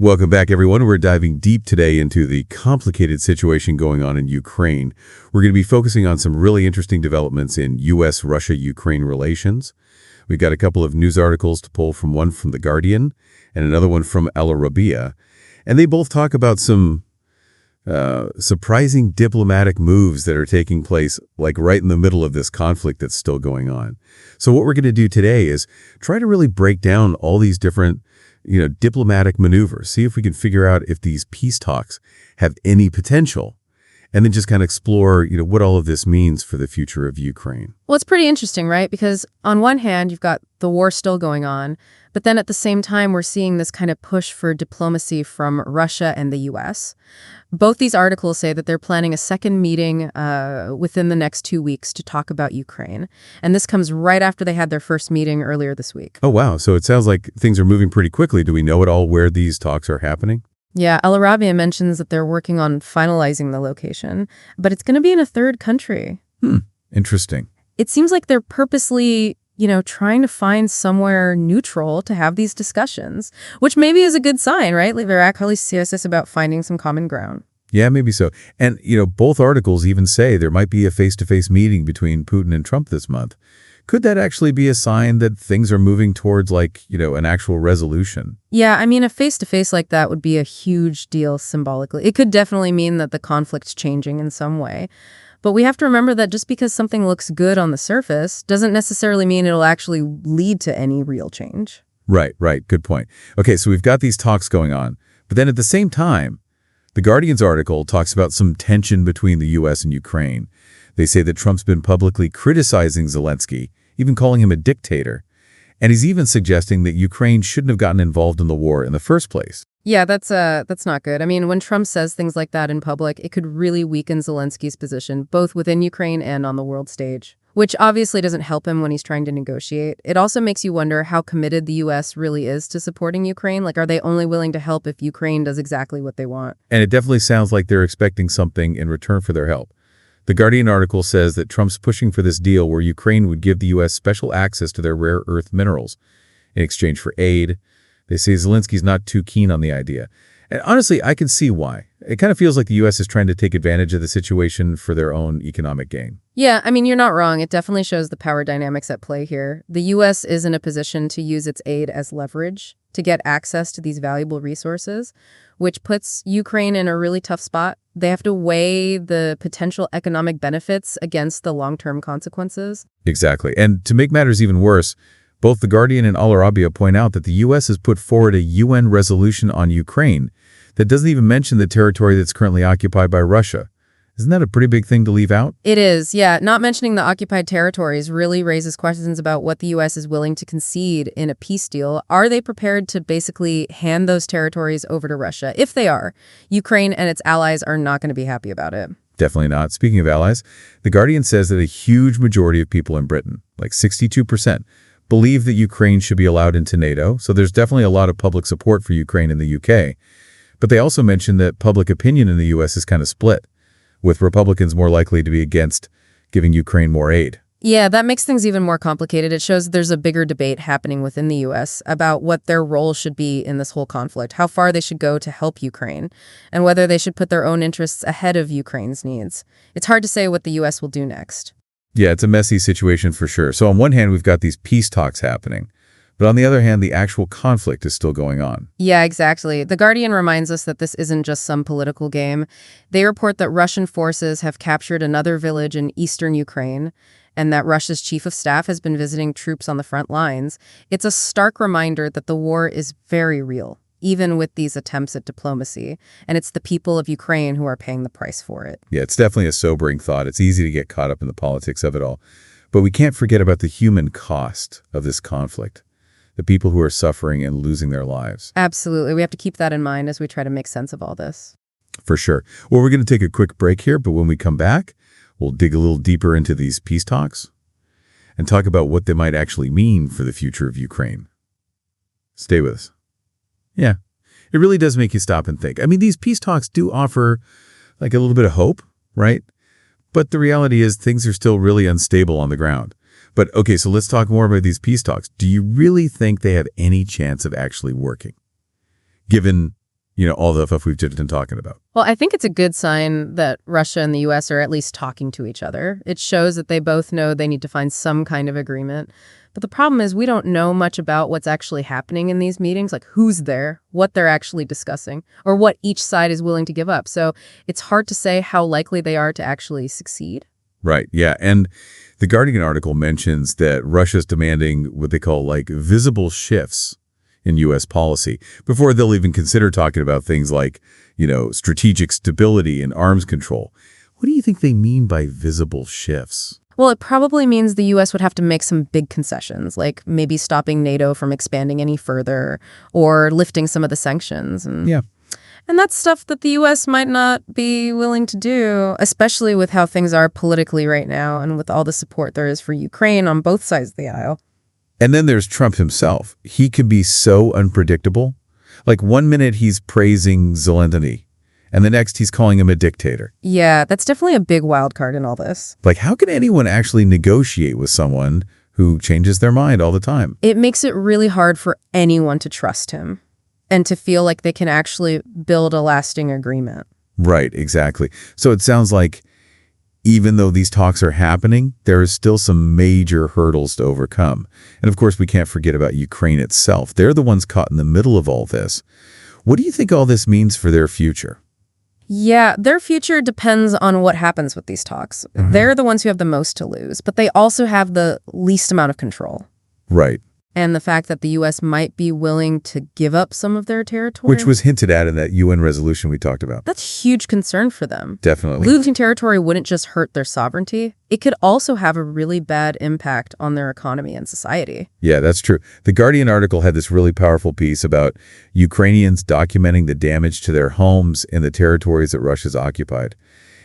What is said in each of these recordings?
Welcome back, everyone. We're diving deep today into the complicated situation going on in Ukraine. We're going to be focusing on some really interesting developments in U.S.-Russia-Ukraine relations. We've got a couple of news articles to pull from, one from The Guardian and another one from Al Arabiya. And they both talk about some surprising diplomatic moves that are taking place, like right in the middle of this conflict that's still going on. So what we're going to do today is try to really break down all these different diplomatic maneuvers, see if we can figure out if these peace talks have any potential, and then just kind of explore, what all of this means for the future of Ukraine. Well, it's pretty interesting, right? Because on one hand, you've got the war still going on, but then at the same time, we're seeing this kind of push for diplomacy from Russia and the U.S. Both these articles say that they're planning a second meeting within the next 2 weeks to talk about Ukraine. And this comes right after they had their first meeting earlier this week. Oh, wow. So it sounds like things are moving pretty quickly. Do we know at all where these talks are happening? Yeah, Al Arabiya mentions that they're working on finalizing the location, but it's going to be in a third country. Interesting. It seems like they're purposely trying to find somewhere neutral to have these discussions, which maybe is a good sign, right? Like they're actually serious about finding some common ground. Yeah, maybe so. And, both articles even say there might be a face-to-face meeting between Putin and Trump this month. Could that actually be a sign that things are moving towards, an actual resolution? Yeah, I mean, a face-to-face like that would be a huge deal symbolically. It could definitely mean that the conflict's changing in some way. But we have to remember that just because something looks good on the surface doesn't necessarily mean it'll actually lead to any real change. Right. Good point. Okay, so we've got these talks going on. But then at the same time, The Guardian's article talks about some tension between the U.S. and Ukraine. They say that Trump's been publicly criticizing Zelensky, even calling him a dictator. And he's even suggesting that Ukraine shouldn't have gotten involved in the war in the first place. Yeah, that's not good. I mean, when Trump says things like that in public, it could really weaken Zelensky's position, both within Ukraine and on the world stage, which obviously doesn't help him when he's trying to negotiate. It also makes you wonder how committed the U.S. really is to supporting Ukraine. Like, are they only willing to help if Ukraine does exactly what they want? And it definitely sounds like they're expecting something in return for their help. The Guardian article says that Trump's pushing for this deal where Ukraine would give the U.S. special access to their rare earth minerals in exchange for aid. They say Zelensky's not too keen on the idea. And honestly, I can see why. It kind of feels like the U.S. is trying to take advantage of the situation for their own economic gain. Yeah, I mean, you're not wrong. It definitely shows the power dynamics at play here. The U.S. is in a position to use its aid as leverage to get access to these valuable resources, which puts Ukraine in a really tough spot. They have to weigh the potential economic benefits against the long-term consequences. Exactly. And to make matters even worse, both The Guardian and Al Arabiya point out that the U.S. has put forward a UN resolution on Ukraine that doesn't even mention the territory that's currently occupied by Russia. Isn't that a pretty big thing to leave out? It is, yeah. Not mentioning the occupied territories really raises questions about what the U.S. is willing to concede in a peace deal. Are they prepared to basically hand those territories over to Russia? If they are, Ukraine and its allies are not going to be happy about it. Definitely not. Speaking of allies, The Guardian says that a huge majority of people in Britain, like 62%, believe that Ukraine should be allowed into NATO. So there's definitely a lot of public support for Ukraine in the UK. But they also mention that public opinion in the U.S. is kind of split, with Republicans more likely to be against giving Ukraine more aid. Yeah, that makes things even more complicated. It shows there's a bigger debate happening within the U.S. about what their role should be in this whole conflict, how far they should go to help Ukraine, and whether they should put their own interests ahead of Ukraine's needs. It's hard to say what the U.S. will do next. Yeah, it's a messy situation for sure. So on one hand, we've got these peace talks happening. But on the other hand, the actual conflict is still going on. Yeah, exactly. The Guardian reminds us that this isn't just some political game. They report that Russian forces have captured another village in eastern Ukraine, and that Russia's chief of staff has been visiting troops on the front lines. It's a stark reminder that the war is very real, even with these attempts at diplomacy. And it's the people of Ukraine who are paying the price for it. Yeah, it's definitely a sobering thought. It's easy to get caught up in the politics of it all. But we can't forget about the human cost of this conflict. The people who are suffering and losing their lives. Absolutely. We have to keep that in mind as we try to make sense of all this. For sure. Well, we're going to take a quick break here, but when we come back, we'll dig a little deeper into these peace talks and talk about what they might actually mean for the future of Ukraine. Stay with us. Yeah, it really does make you stop and think. I mean, these peace talks do offer like a little bit of hope, right? But the reality is things are still really unstable on the ground. But okay, so let's talk more about these peace talks. Do you really think they have any chance of actually working, given all the stuff we've just been talking about. Well, I think it's a good sign that Russia and the U.S. are at least talking to each other. It shows that they both know they need to find some kind of agreement. But the problem is we don't know much about what's actually happening in these meetings, like who's there, what they're actually discussing, or what each side is willing to give up. So it's hard to say how likely they are to actually succeed. Right, yeah. And the Guardian article mentions that Russia's demanding what they call visible shifts in U.S. policy before they'll even consider talking about things like, strategic stability and arms control. What do you think they mean by visible shifts? Well, it probably means the U.S. would have to make some big concessions, like maybe stopping NATO from expanding any further or lifting some of the sanctions. And that's stuff that the U.S. might not be willing to do, especially with how things are politically right now and with all the support there is for Ukraine on both sides of the aisle. And then there's Trump himself. He can be so unpredictable. Like one minute he's praising Zelensky, and the next he's calling him a dictator. Yeah, that's definitely a big wild card in all this. Like, how can anyone actually negotiate with someone who changes their mind all the time? It makes it really hard for anyone to trust him and to feel like they can actually build a lasting agreement. Right, exactly. So it sounds like even though these talks are happening, there is still some major hurdles to overcome. And of course, we can't forget about Ukraine itself. They're the ones caught in the middle of all this. What do you think all this means for their future? Yeah, their future depends on what happens with these talks. They're the ones who have the most to lose, but they also have the least amount of control. Right. And the fact that the U.S. might be willing to give up some of their territory. Which was hinted at in that UN resolution we talked about. That's a huge concern for them. Definitely. Losing territory wouldn't just hurt their sovereignty. It could also have a really bad impact on their economy and society. Yeah, that's true. The Guardian article had this really powerful piece about Ukrainians documenting the damage to their homes in the territories that Russia's occupied.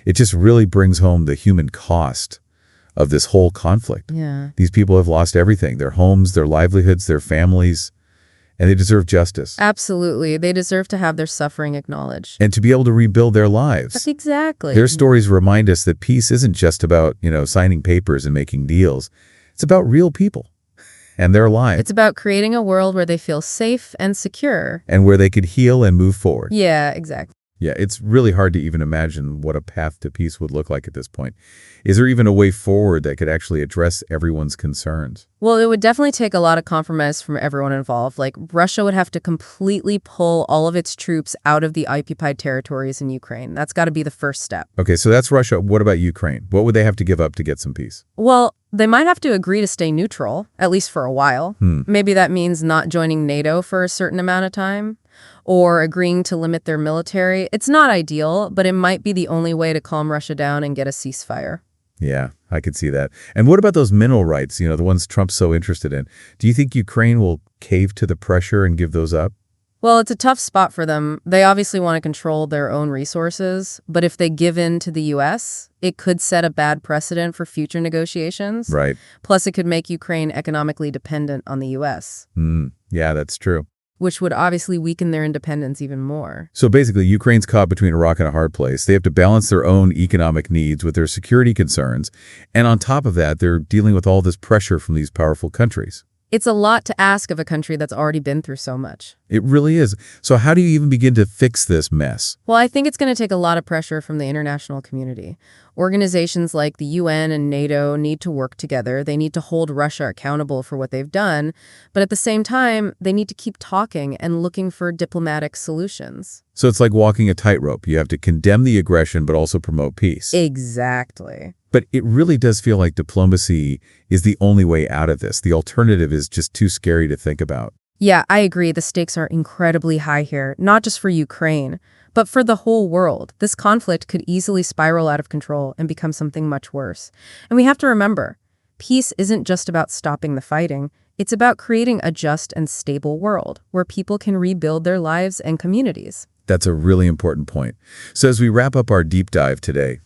It just really brings home the human cost of this whole conflict. Yeah. These people have lost everything, their homes, their livelihoods, their families, and they deserve justice. Absolutely. They deserve to have their suffering acknowledged. And to be able to rebuild their lives. Exactly. Their stories remind us that peace isn't just about, signing papers and making deals. It's about real people and their lives. It's about creating a world where they feel safe and secure. And where they could heal and move forward. Yeah, exactly. Yeah, it's really hard to even imagine what a path to peace would look like at this point. Is there even a way forward that could actually address everyone's concerns? Well, it would definitely take a lot of compromise from everyone involved. Like, Russia would have to completely pull all of its troops out of the occupied territories in Ukraine. That's got to be the first step. Okay, so that's Russia. What about Ukraine? What would they have to give up to get some peace? Well, they might have to agree to stay neutral, at least for a while. Maybe that means not joining NATO for a certain amount of time, or agreeing to limit their military. It's not ideal, but it might be the only way to calm Russia down and get a ceasefire. Yeah, I could see that. And what about those mineral rights, the ones Trump's so interested in? Do you think Ukraine will cave to the pressure and give those up? Well, it's a tough spot for them. They obviously want to control their own resources, but if they give in to the U.S., it could set a bad precedent for future negotiations. Right. Plus, it could make Ukraine economically dependent on the U.S. Yeah, that's true. Which would obviously weaken their independence even more. So basically, Ukraine's caught between a rock and a hard place. They have to balance their own economic needs with their security concerns. And on top of that, they're dealing with all this pressure from these powerful countries. It's a lot to ask of a country that's already been through so much. It really is. So how do you even begin to fix this mess? Well, I think it's going to take a lot of pressure from the international community. Organizations like the UN and NATO need to work together. They need to hold Russia accountable for what they've done. But at the same time, they need to keep talking and looking for diplomatic solutions. So it's like walking a tightrope. You have to condemn the aggression, but also promote peace. Exactly. But it really does feel like diplomacy is the only way out of this. The alternative is just too scary to think about. Yeah, I agree. The stakes are incredibly high here, not just for Ukraine, but for the whole world. This conflict could easily spiral out of control and become something much worse. And we have to remember, peace isn't just about stopping the fighting. It's about creating a just and stable world where people can rebuild their lives and communities. That's a really important point. So as we wrap up our deep dive today,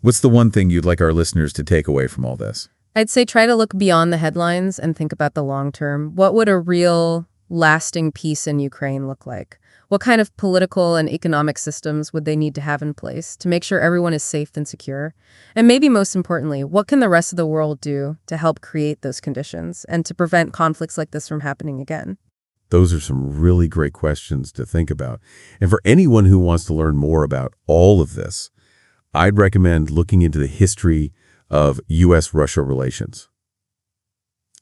what's the one thing you'd like our listeners to take away from all this? I'd say try to look beyond the headlines and think about the long term. What would a real, lasting peace in Ukraine look like? What kind of political and economic systems would they need to have in place to make sure everyone is safe and secure? And maybe most importantly, what can the rest of the world do to help create those conditions and to prevent conflicts like this from happening again? Those are some really great questions to think about. And for anyone who wants to learn more about all of this, I'd recommend looking into the history of U.S.-Russia relations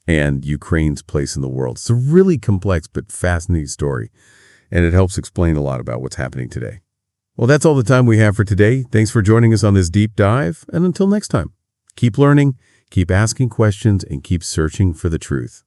and Ukraine's place in the world. It's a really complex but fascinating story, and it helps explain a lot about what's happening today. Well, that's all the time we have for today. Thanks for joining us on this deep dive, and until next time, keep learning, keep asking questions, and keep searching for the truth.